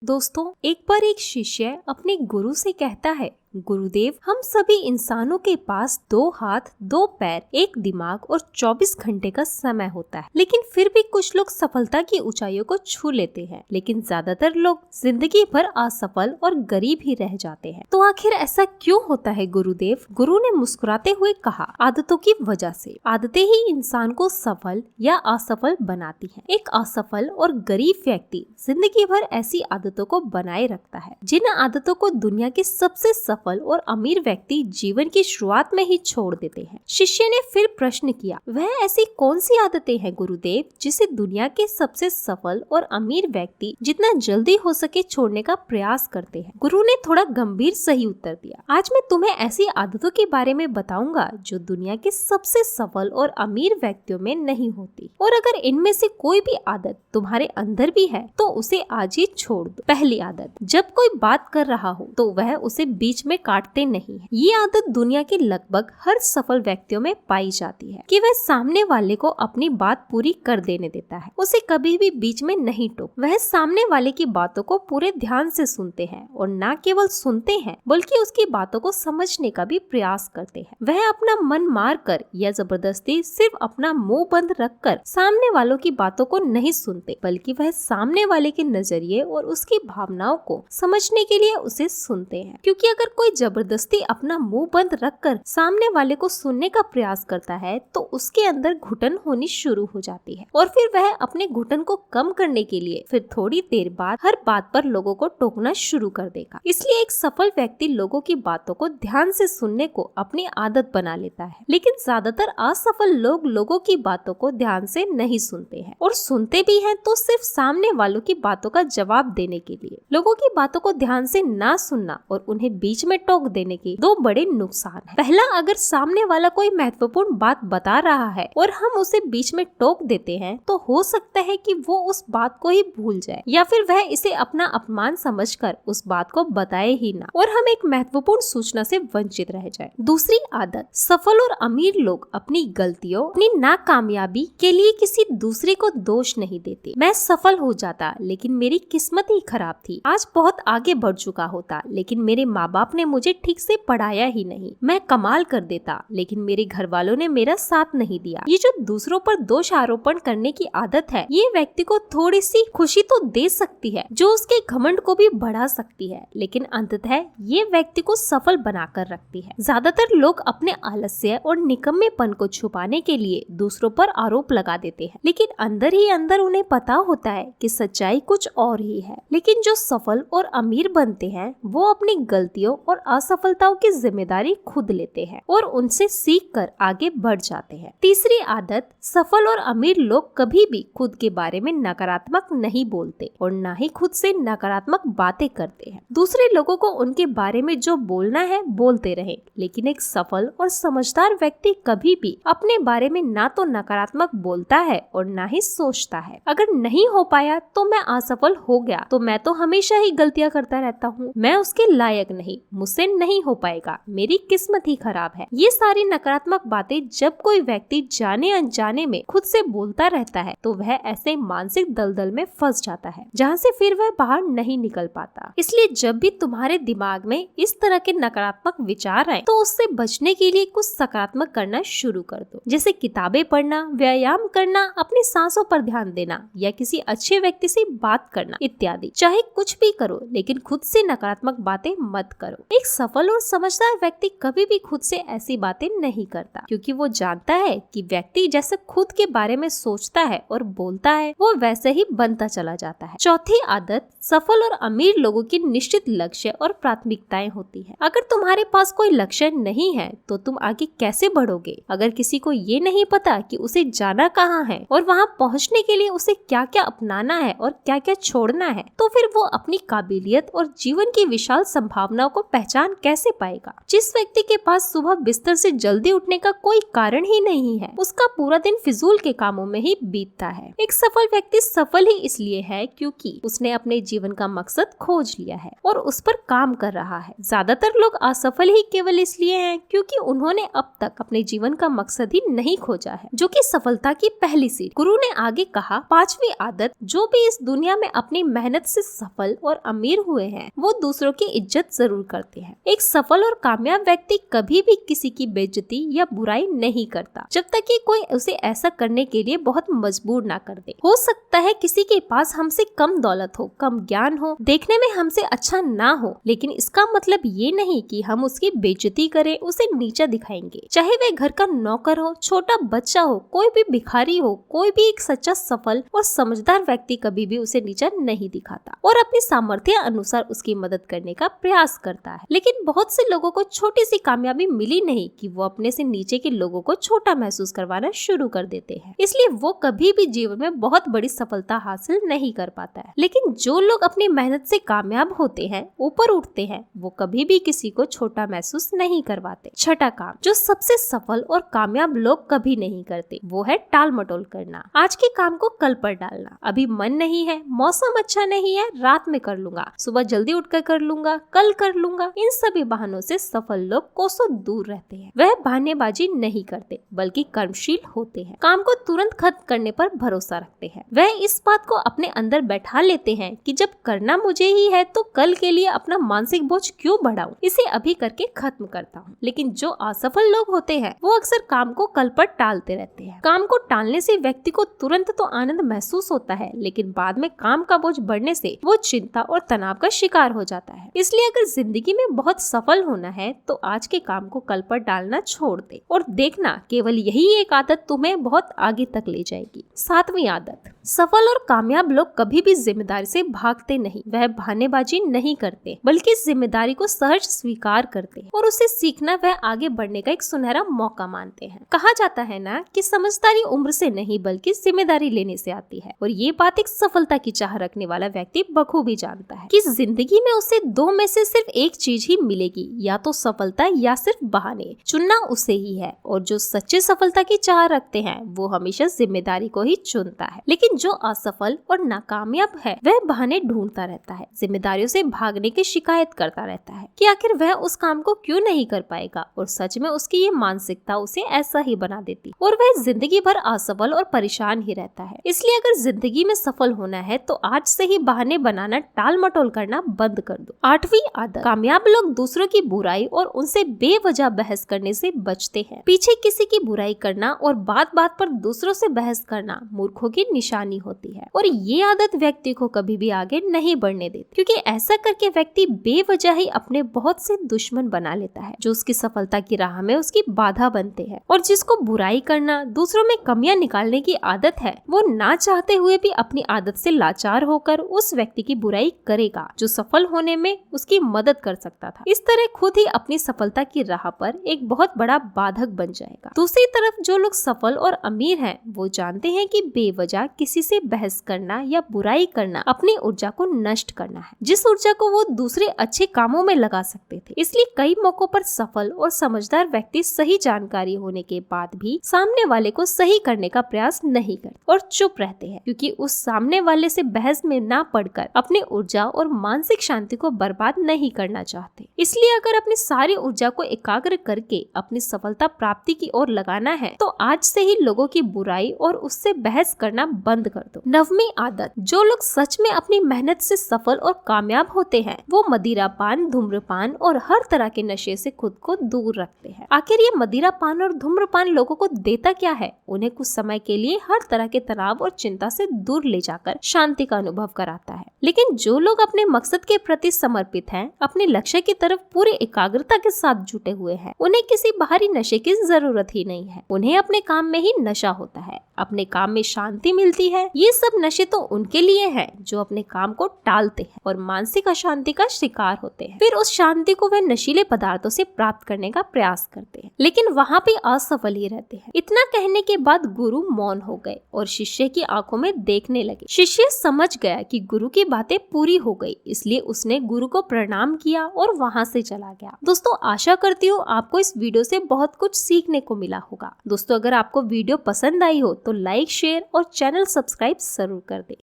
दोस्तों, एक बार एक शिष्य अपने गुरु से कहता है, गुरुदेव, हम सभी इंसानों के पास 2 हाथ, 2 पैर, एक दिमाग और 24 घंटे का समय होता है, लेकिन फिर भी कुछ लोग सफलता की ऊंचाइयों को छू लेते हैं, लेकिन ज्यादातर लोग जिंदगी भर असफल और गरीब ही रह जाते हैं। तो आखिर ऐसा क्यों होता है गुरुदेव? गुरु ने मुस्कुराते हुए कहा, आदतों की वजह से। आदतें ही इंसान को सफल या असफल बनाती हैं। एक असफल और गरीब व्यक्ति जिंदगी भर ऐसी आदतों को बनाए रखता है, जिन आदतों को दुनिया के सबसे सफल और अमीर व्यक्ति जीवन की शुरुआत में ही छोड़ देते हैं। शिष्य ने फिर प्रश्न किया, वह ऐसी कौन सी आदतें हैं गुरुदेव, जिसे दुनिया के सबसे सफल और अमीर व्यक्ति जितना जल्दी हो सके छोड़ने का प्रयास करते हैं? गुरु ने थोड़ा गंभीर सही उत्तर दिया, आज मैं तुम्हें ऐसी आदतों के बारे में बताऊंगा जो दुनिया के सबसे सफल और अमीर व्यक्तियों में नहीं होती, और अगर इनमें से कोई भी आदत तुम्हारे अंदर भी है तो उसे आज ही छोड़ दो। पहली आदत, जब कोई बात कर रहा हो तो वह उसे बीच में काटते नहीं है। ये आदत दुनिया के लगभग हर सफल व्यक्तियों में पाई जाती है कि वह सामने वाले को अपनी बात पूरी कर देने देता है, उसे कभी भी बीच में नहीं टोक। वह सामने वाले की बातों को पूरे ध्यान से सुनते हैं, और न केवल सुनते हैं बल्कि उसकी बातों को समझने का भी प्रयास करते हैं। वह अपना मन मार कर या जबरदस्ती सिर्फ अपना मुंह बंद रखकर सामने वालों की बातों को नहीं सुनते, बल्कि वह सामने वाले के नजरिए और उसकी भावनाओं को समझने के लिए उसे सुनते हैं। क्योंकि अगर कोई जबरदस्ती अपना मुंह बंद रखकर सामने वाले को सुनने का प्रयास करता है तो उसके अंदर घुटन होनी शुरू हो जाती है, और फिर वह अपने घुटन को कम करने के लिए फिर थोड़ी देर बाद हर बात पर लोगों को टोकना शुरू कर देगा। इसलिए एक सफल व्यक्ति लोगों की बातों को ध्यान से सुनने को अपनी आदत बना लेता है, लेकिन ज्यादातर असफल लोग लोगों की बातों को ध्यान से नहीं सुनते हैं, और सुनते भी हैं तो सिर्फ सामने वालों की बातों का जवाब देने के लिए। लोगों की बातों को ध्यान से ना सुनना और उन्हें बीच में टोक देने के 2 बड़े नुकसान हैं। पहला, अगर सामने वाला कोई महत्वपूर्ण बात बता रहा है और हम उसे बीच में टोक देते हैं तो हो सकता है कि वो उस बात को ही भूल जाए, या फिर वह इसे अपना अपमान समझकर उस बात को बताए ही ना, और हम एक महत्वपूर्ण सूचना से वंचित रह जाए। दूसरी आदत, सफल और अमीर लोग अपनी गलतियों, अपनी नाकामयाबी के लिए किसी दूसरे को दोष नहीं देते। मैं सफल हो जाता लेकिन मेरी किस्मत ही खराब थी, आज बहुत आगे बढ़ चुका होता लेकिन मेरे माँ बाप ने मुझे ठीक से पढ़ाया ही नहीं। मैं कमाल कर देता लेकिन मेरे घर वालों ने मेरा साथ नहीं दिया। ये जो दूसरों पर दोष आरोपण करने की आदत है, ये व्यक्ति को थोड़ी सी खुशी तो दे सकती है, जो उसके घमंड को भी बढ़ा सकती है, लेकिन अंततः ये व्यक्ति को सफल बनाकर रखती है। ज्यादातर लोग अपने आलस्य और निकम्मेपन को छुपाने के लिए दूसरों पर आरोप लगा देते हैं, लेकिन अंदर ही अंदर उन्हें पता होता है कि सच्चाई कुछ और ही है। लेकिन जो सफल और अमीर बनते हैं वो अपनी गलतियों और असफलताओं की जिम्मेदारी खुद लेते हैं और उनसे सीखकर आगे बढ़ जाते हैं। तीसरी आदत, सफल और अमीर लोग कभी भी खुद के बारे में नकारात्मक नहीं बोलते और न ही खुद से नकारात्मक बातें करते हैं। दूसरे लोगों को उनके बारे में जो बोलना है बोलते रहे, लेकिन एक सफल और समझदार व्यक्ति कभी भी अपने बारे में ना तो नकारात्मक बोलता है और ना ही सोचता है। अगर नहीं हो पाया तो मैं असफल हो गया, तो मैं तो हमेशा ही गलतियां करता रहता हूँ, मैं उसके लायक नहीं, मुझसे नहीं हो पाएगा, मेरी किस्मत ही खराब है। ये सारी नकारात्मक बातें जब कोई व्यक्ति जाने अनजाने में खुद से बोलता रहता है तो वह ऐसे मानसिक दलदल में फंस जाता है जहाँ से फिर वह बाहर नहीं निकल पाता। इसलिए जब भी तुम्हारे दिमाग में इस तरह के नकारात्मक विचार आए तो उससे बचने के लिए कुछ सकारात्मक करना शुरू कर दो, जैसे किताबें पढ़ना, व्यायाम करना, अपनी सांसों पर ध्यान देना या किसी अच्छे व्यक्ति से बात करना इत्यादि। चाहे कुछ भी करो लेकिन खुद से नकारात्मक बातें मत करो। एक सफल और समझदार व्यक्ति कभी भी खुद से ऐसी बातें नहीं करता, क्योंकि वो जानता है कि व्यक्ति जैसे खुद के बारे में सोचता है और बोलता है वो वैसे ही बनता चला जाता है। चौथी आदत, सफल और अमीर लोगों की निश्चित लक्ष्य और प्राथमिकताएं होती है। अगर तुम्हारे पास कोई लक्ष्य नहीं है तो तुम आगे कैसे बढ़ोगे? अगर किसी को ये नहीं पता कि उसे जाना कहाँ है और वहाँ पहुँचने के लिए उसे क्या क्या अपनाना है और क्या क्या छोड़ना है, तो फिर वो अपनी काबिलियत और जीवन की विशाल संभावनाओं को पहचान कैसे पाएगा? जिस व्यक्ति के पास सुबह बिस्तर से जल्दी उठने का कोई कारण ही नहीं है, उसका पूरा दिन फिजूल के कामों में ही बीतता है। एक सफल व्यक्ति सफल ही इसलिए है क्योंकि उसने अपने जीवन का मकसद खोज लिया है और उस पर काम कर रहा है। ज्यादातर लोग असफल ही केवल इसलिए हैं क्योंकि उन्होंने अब तक अपने जीवन का मकसद ही नहीं खोजा है, जो कि सफलता की पहली सीढ़ी। गुरु ने आगे कहा, पांचवी आदत, जो भी इस दुनिया में अपनी मेहनत से सफल और अमीर हुए हैं वो दूसरों की इज्जत जरूर करते हैं। एक सफल और कामयाब व्यक्ति कभी भी किसी की बेइज्जती या बुराई नहीं करता जब तक कि कोई उसे ऐसा करने के लिए बहुत मजबूर ना कर दे। हो सकता है किसी के पास हमसे कम दौलत हो, कम ज्ञान हो, देखने में हमसे अच्छा ना हो, लेकिन इसका मतलब ये नहीं कि हम उसकी बेइज्जती करें, उसे नीचा दिखाएंगे। चाहे वह घर का नौकर हो, छोटा बच्चा हो, कोई भी भिखारी हो, कोई भी एक सच्चा सफल और समझदार व्यक्ति कभी भी उसे नीचा नहीं दिखाता और अपनी सामर्थ्य अनुसार उसकी मदद करने का प्रयास करता है। लेकिन बहुत से लोगों को छोटी सी कामयाबी मिली नहीं कि वो अपने से नीचे के लोगों को छोटा महसूस करवाना शुरू कर देते हैं, इसलिए वो कभी भी जीवन में बहुत बड़ी सफलता हासिल नहीं कर पाता है। लेकिन जो लोग अपनी मेहनत से कामयाब होते हैं, ऊपर उठते हैं, वो कभी भी किसी को छोटा महसूस नहीं करवाते। छठा काम जो सबसे सफल और कामयाब लोग कभी नहीं करते, वो है टाल मटोल करना। आज के काम को कल पर डालना, अभी मन नहीं है, मौसम अच्छा नहीं है, रात में कर लूंगा, सुबह जल्दी उठकर कर लूंगा, कल कर लूंगा, इन सभी बहानों से सफल लोग कोसों दूर रहते हैं। वह बहानेबाजी नहीं करते बल्कि कर्मशील होते हैं, काम को तुरंत खत्म करने पर भरोसा रखते हैं। वह इस बात को अपने अंदर बैठा लेते हैं कि जब करना मुझे ही है तो कल के लिए अपना मानसिक बोझ क्यों बढ़ाऊं, इसे अभी करके खत्म करता हूँ। लेकिन जो असफल लोग होते हैं वो अक्सर काम को कल पर टालते रहते हैं। काम को टालने से व्यक्ति को तुरंत तो आनंद महसूस होता है, लेकिन बाद में काम का बोझ बढ़ने से वो चिंता और तनाव का शिकार हो जाता है। इसलिए अगर जिंदगी में बहुत सफल होना है तो आज के काम को कल पर डालना छोड़ दे और देखना केवल यही एक आदत तुम्हें बहुत आगे तक ले जाएगी। सातवीं आदत, सफल और कामयाब लोग कभी भी जिम्मेदारी से भागते नहीं, वह बहानेबाजी नहीं करते बल्कि जिम्मेदारी को सहज स्वीकार करते हैं और उसे सीखना वह आगे बढ़ने का एक सुनहरा मौका मानते हैं। कहा जाता है ना कि समझदारी उम्र से नहीं बल्कि जिम्मेदारी लेने से आती है, और ये बात एक सफलता की चाह रखने वाला व्यक्ति बखूबी जानता है कि जिंदगी में उसे दो में से सिर्फ एक चीज ही मिलेगी, या तो सफलता या सिर्फ बहाने। चुनना उसे ही है, और जो सच्चे सफलता की चाह रखते हैं वो हमेशा जिम्मेदारी को ही चुनता है। लेकिन जो असफल और नाकामयाब है वह बहाने ढूंढता रहता है, जिम्मेदारियों से भागने की शिकायत करता रहता है कि आखिर वह उस काम को क्यों नहीं कर पाएगा, और सच में उसकी ये मानसिकता उसे ऐसा ही बना देती और वह जिंदगी भर असफल और परेशान ही रहता है। इसलिए अगर जिंदगी में सफल होना है तो आज से ही बहाने बनाना, टाल मटोल करना बंद कर दो। आठवीं आदत, कामयाब लोग दूसरों की बुराई और उनसे बेवजह बहस करने से बचते हैं। पीछे किसी की बुराई करना और बात बात पर दूसरों से बहस करना मूर्खों की निशानी होती है, और ये आदत व्यक्ति को कभी भी आगे नहीं बढ़ने देती, क्योंकि ऐसा करके व्यक्ति बेवजह ही अपने बहुत से दुश्मन बना लेता है जो उसकी सफलता की राह में उसकी बाधा बनते हैं। और जिसको बुराई करना, दूसरों में कमियां निकालने की आदत है, वो ना चाहते हुए भी अपनी आदत से लाचार होकर उस व्यक्ति की बुराई करेगा जो सफल होने में उसकी मदद कर सकता था। इस तरह खुद ही अपनी सफलता की राह पर एक बहुत बड़ा बाधक बन जाएगा। दूसरी तरफ जो लोग सफल और अमीर हैं वो जानते हैं कि बेवजह किसी से बहस करना या बुराई करना अपनी ऊर्जा को नष्ट करना है, जिस ऊर्जा को वो दूसरे अच्छे कामों में लगा सकते थे। इसलिए कई मौकों पर सफल और समझदार व्यक्ति सही जानकारी होने के बाद भी सामने वाले को सही करने का प्रयास नहीं करते और चुप रहते हैं, क्योंकि उस सामने वाले से बहस में ना पड़कर अपनी ऊर्जा और मानसिक शांति को बर्बाद नहीं करना चाहते। इसलिए अगर अपनी सारी ऊर्जा को एकाग्र करके अपनी सफलता प्राप्ति की ओर लगाना है तो आज से ही लोगों की बुराई और उससे बहस करना बंद कर दो। नववीं आदत, जो लोग सच में अपनी मेहनत से सफल और कामयाब होते हैं वो मदिरापान, धूम्रपान और हर तरह के नशे से खुद को दूर रखते हैं। आखिर ये मदिरापान और धूम्रपान लोगों को देता क्या है? उन्हें कुछ समय के लिए हर तरह के तनाव और चिंता से दूर ले जाकर शांति का अनुभव कराता है। लेकिन जो लोग अपने मकसद के प्रति समर्पित हैं, अपने लक्ष्य की तरफ पूरी एकाग्रता के साथ जुटे हुए हैं, उन्हें किसी बाहरी नशे की जरूरत ही नहीं है। उन्हें अपने काम में ही नशा होता है, अपने काम में शांति मिलती है। ये सब नशे तो उनके लिए हैं जो अपने काम को टालते हैं और मानसिक अशांति का शिकार होते हैं। फिर उस शांति को वे नशीले पदार्थों से प्राप्त करने का प्रयास करते हैं, लेकिन वहाँ पे असफल ही रहते हैं। इतना कहने के बाद गुरु मौन हो गए और शिष्य की आंखों में देखने लगे। शिष्य समझ गया कि गुरु की बातें पूरी हो गई, इसलिए उसने गुरु को प्रणाम किया लिया और वहाँ से चला गया। दोस्तों आशा करती हूँ आपको इस वीडियो से बहुत कुछ सीखने को मिला होगा। दोस्तों अगर आपको वीडियो पसंद आई हो तो लाइक, शेयर और चैनल सब्सक्राइब जरूर कर दे।